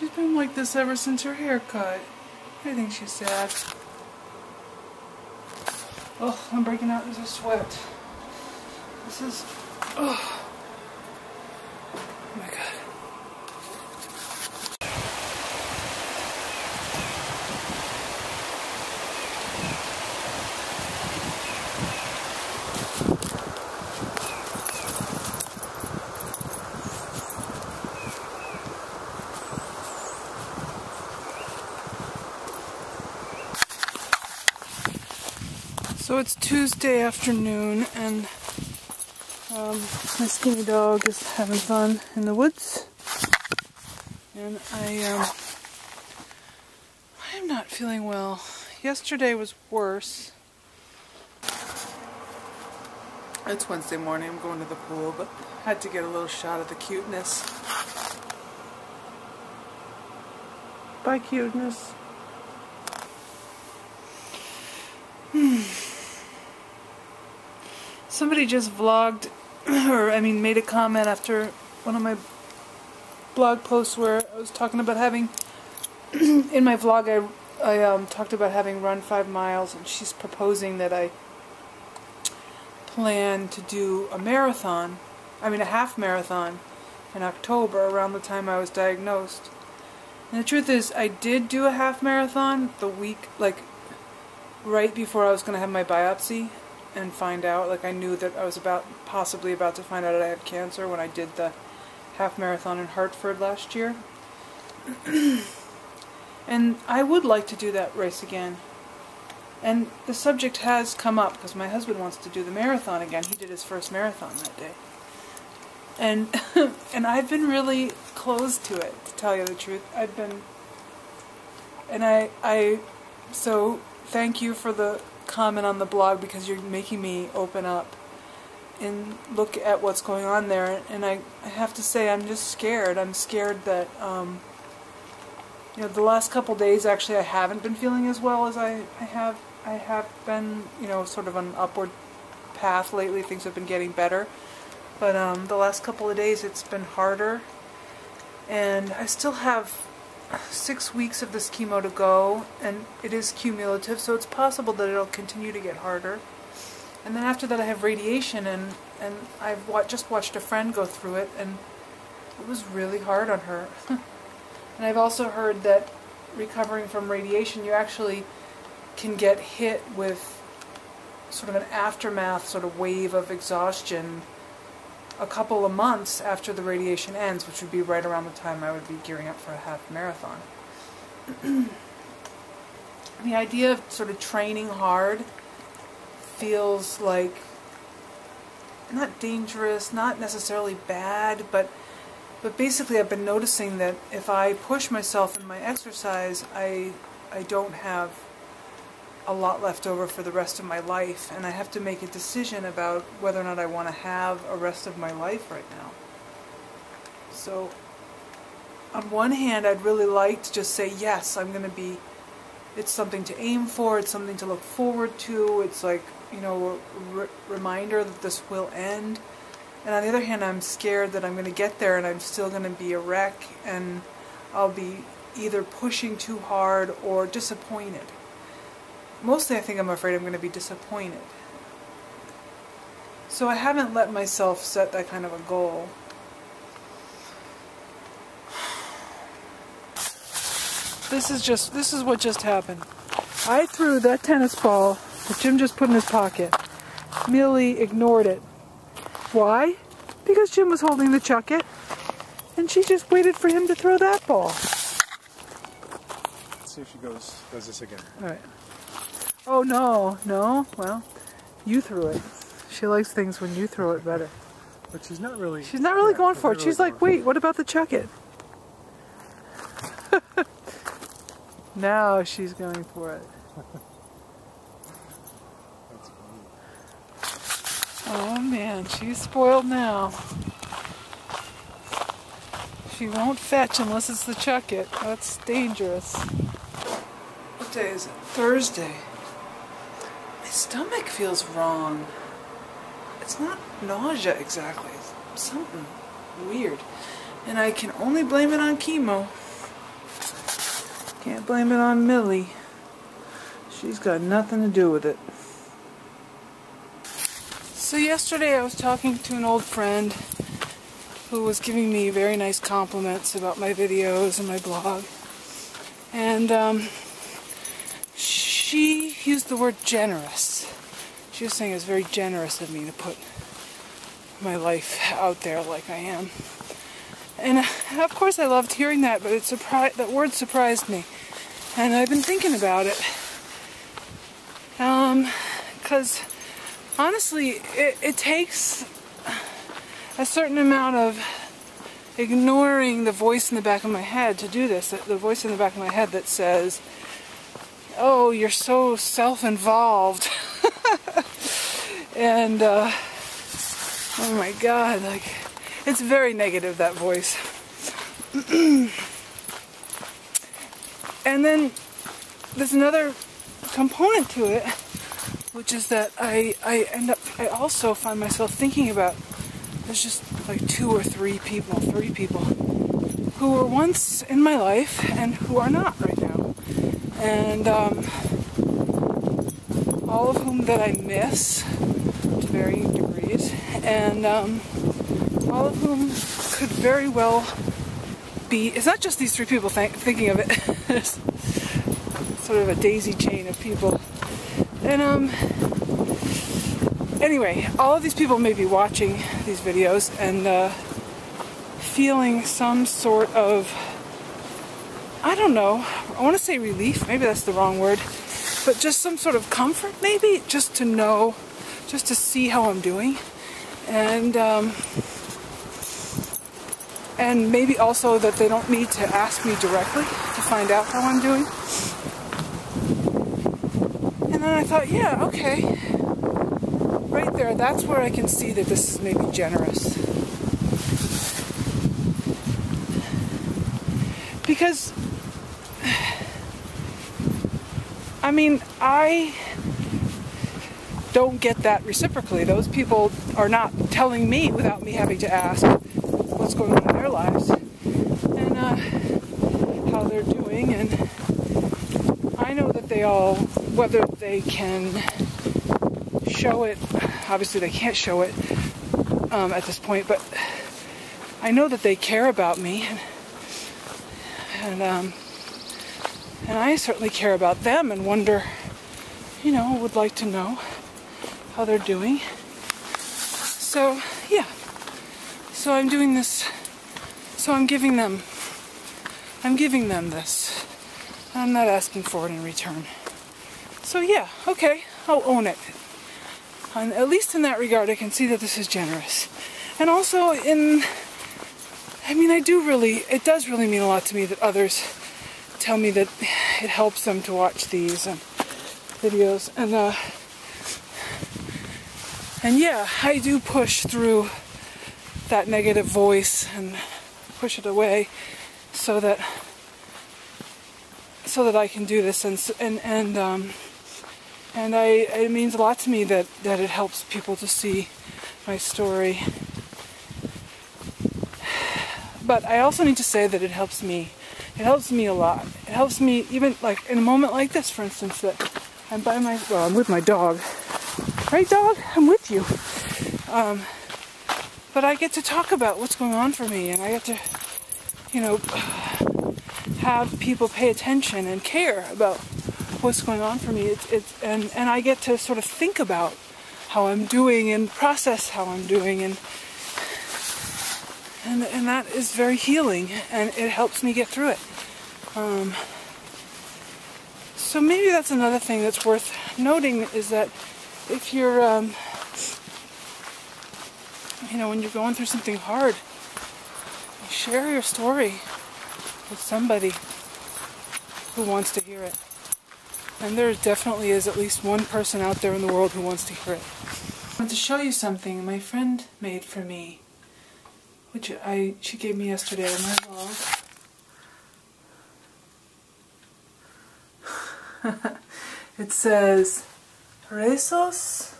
She's been like this ever since her haircut. I think she's sad. Oh, I'm breaking out into sweat. This is... Oh my God. So it's Tuesday afternoon, and my skinny dog is having fun in the woods, and I am not feeling well. Yesterday was worse. It's Wednesday morning. I'm going to the pool, but had to get a little shot of the cuteness. Bye, cuteness. Somebody just vlogged, made a comment after one of my blog posts where I was talking about having, in my vlog I talked about having run 5 miles, and she's proposing that I plan to do a half marathon in October, around the time I was diagnosed. And the truth is, I did do a half marathon the week, right before I was going to have my biopsy and find out, I knew that I was possibly about to find out that I had cancer when I did the half marathon in Hartford last year. And I would like to do that race again. And the subject has come up because my husband wants to do the marathon again. He did his first marathon that day. And I've been really closed to it, to tell you the truth. So thank you for the comment on the blog, because you're making me open up and look at what's going on there. And I have to say, I'm just scared. I'm scared that, the last couple days, actually, I haven't been feeling as well as I have been, sort of on an upward path lately. Things have been getting better. But the last couple of days, it's been harder. And I still have 6 weeks of this chemo to go, and it is cumulative, so it's possible that it'll continue to get harder. And then after that I have radiation, and I've just watched a friend go through it, and it was really hard on her. And I've also heard that recovering from radiation, you actually can get hit with sort of an aftermath, sort of wave of exhaustion a couple of months after the radiation ends, which would be right around the time I would be gearing up for a half marathon. The idea of sort of training hard feels like not dangerous, not necessarily bad, but basically I've been noticing that if I push myself in my exercise, I don't have a lot left over for the rest of my life, and I have to make a decision about whether or not I want to have a rest of my life right now. So on one hand, I'd really like to just say, yes, it's something to aim for, it's something to look forward to, it's a reminder that this will end. And on the other hand, I'm scared that I'm going to get there and I'm still going to be a wreck, and I'll be either pushing too hard or disappointed. Mostly I think I'm afraid I'm going to be disappointed. So I haven't let myself set that kind of a goal. This is what just happened. I threw that tennis ball that Jim just put in his pocket. Millie ignored it. Why? Because Jim was holding the chuck it, and she just waited for him to throw that ball. Let's see if she does this again. All right. Oh, no. Well, you threw it. She likes things when you throw it better. But she's not really going for it. She's like, wait, what about the chuck it? Now she's going for it. That's funny. Oh, man, she's spoiled now. She won't fetch unless it's the chuck it. That's dangerous. What day is it? Thursday. My stomach feels wrong. It's not nausea exactly. It's something weird. And I can only blame it on chemo. Can't blame it on Millie. She's got nothing to do with it. So yesterday I was talking to an old friend who was giving me very nice compliments about my videos and my blog. And she used the word generous. She was saying it's very generous of me to put my life out there like I am. And of course I loved hearing that, but that word surprised me. And I've been thinking about it. Because honestly, it takes a certain amount of ignoring the voice in the back of my head to do this. The voice in the back of my head that says, oh, you're so self-involved. And, oh my God, like, it's very negative, that voice. And then there's another component to it, which is that I also find myself thinking about, there's just like 2 or 3 people who were once in my life and who are not right now. And all of whom that I miss to varying degrees, and all of whom could very well be, it's not just these 3 people thinking of it, there's sort of a daisy chain of people. And anyway, all of these people may be watching these videos and feeling some sort of, I don't know, I want to say relief, maybe that's the wrong word, but just some sort of comfort maybe, just to know, just to see how I'm doing. And maybe also that they don't need to ask me directly to find out how I'm doing. And then I thought, yeah, okay, right there, that's where I can see that this is maybe generous. Because, I mean, I don't get that reciprocally. Those people are not telling me without me having to ask what's going on in their lives and how they're doing. And I know that they all, whether they can show it, obviously they can't show it at this point, but I know that they care about me, and I certainly care about them and wonder, you know, would like to know how they're doing. So, yeah. So I'm doing this, so I'm giving them this. I'm not asking for it in return. So yeah, okay, I'll own it. And at least in that regard, I can see that this is generous. And also it does really mean a lot to me that others tell me that it helps them to watch these videos. And yeah, I do push through that negative voice and push it away so that I can do this, and it means a lot to me that it helps people to see my story. But I also need to say that it helps me. It helps me a lot. It helps me even like in a moment like this, for instance, that I'm with my dog. Right, dog? I'm with you. But I get to talk about what's going on for me, and I get to, you know, have people pay attention and care about what's going on for me. And I get to sort of think about how I'm doing and process how I'm doing, and that is very healing, and it helps me get through it. So maybe that's another thing that's worth noting, is that if you're when you're going through something hard, share your story with somebody who wants to hear it. And there definitely is at least one person out there in the world who wants to hear it. I want to show you something my friend made for me, which she gave me yesterday on my blog. It says, rezos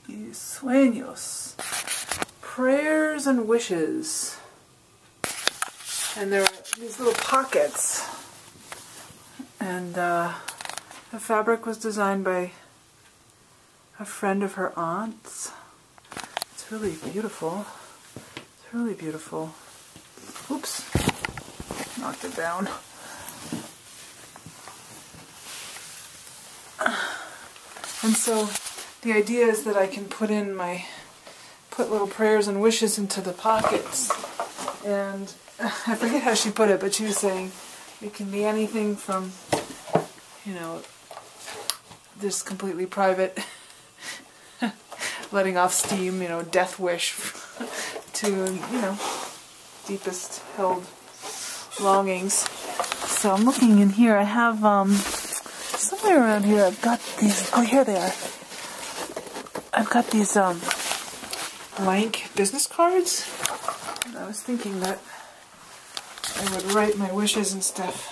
y sueños, prayers and wishes. And there are these little pockets And the fabric was designed by a friend of her aunt's. It's really beautiful. It's really beautiful. Oops. Knocked it down. And so the idea is that I can put little prayers and wishes into the pockets. And I forget how she put it, but she was saying it can be anything from, just completely private, letting off steam, death wish, to, deepest held longings. So I'm looking in here. I have, somewhere around here I've got these, oh, here they are. I've got these, blank business cards. And I was thinking that I would write my wishes and stuff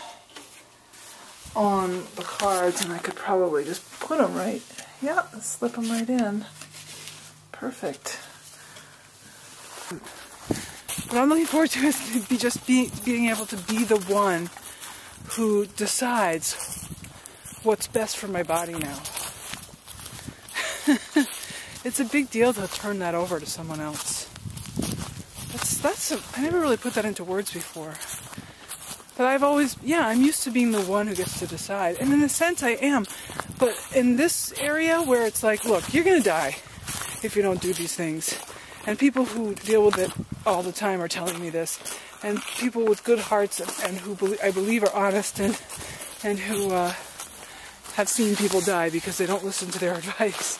on the cards, and I could probably just put them right, slip them right in. Perfect. What I'm looking forward to is being able to be the one who decides what's best for my body now. It's a big deal to turn that over to someone else. I never really put that into words before. But I've always, I'm used to being the one who gets to decide. And in a sense I am. But in this area where it's like, look, you're going to die if you don't do these things. And people who deal with it all the time are telling me this. And people with good hearts and who I believe are honest and who have seen people die because they don't listen to their advice.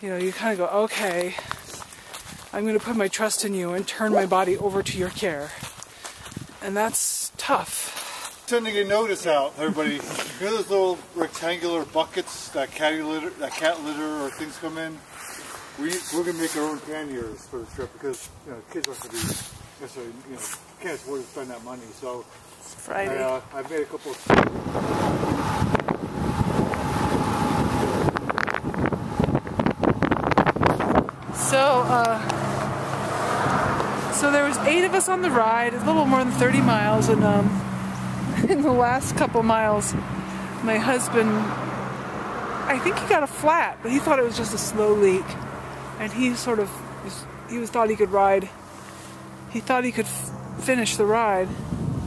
You kind of go, okay, I'm going to put my trust in you and turn my body over to your care. And that's tough. Sending a notice out, everybody. Those little rectangular buckets that cat litter or things come in? We're going to make our own panniers for the trip because kids aren't going to be necessarily, can't afford to spend that money. So it's Friday. I've made a couple of... So there was 8 of us on the ride, a little more than 30 miles, and in the last couple miles, my husband, I think he got a flat, but he thought it was just a slow leak, and he thought he could ride. He thought he could finish the ride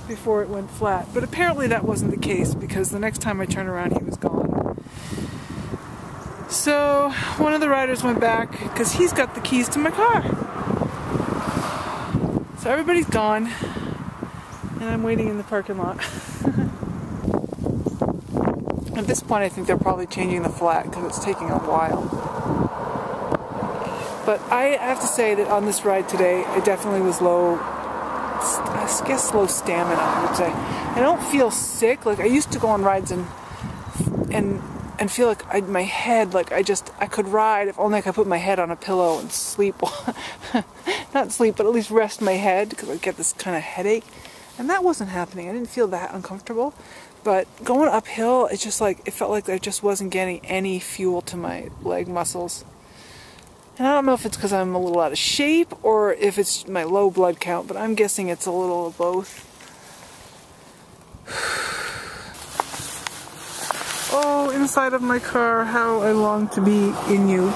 before it went flat, but apparently that wasn't the case because the next time I turned around, he was gone. So one of the riders went back because he's got the keys to my car. So everybody's gone, and I'm waiting in the parking lot. At this point, I think they're probably changing the flat because it's taking a while. But I have to say that on this ride today, it definitely was low stamina, I would say. I don't feel sick. Like, I used to go on rides and feel like my head, like I could ride if only I could put my head on a pillow and sleep. Not sleep, but at least rest my head because I'd get this kind of headache. And that wasn't happening. I didn't feel that uncomfortable. But going uphill, it's just like, it felt like I just wasn't getting any fuel to my leg muscles. And I don't know if it's because I'm a little out of shape or if it's my low blood count, but I'm guessing it's a little of both. Oh, inside of my car, how I long to be in you.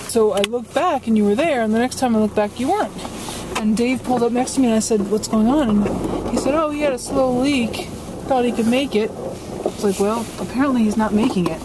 So I looked back and you were there, and the next time I looked back you weren't. And Dave pulled up next to me and I said, what's going on? And he said, oh, he had a slow leak, thought he could make it. I was like, well, apparently he's not making it.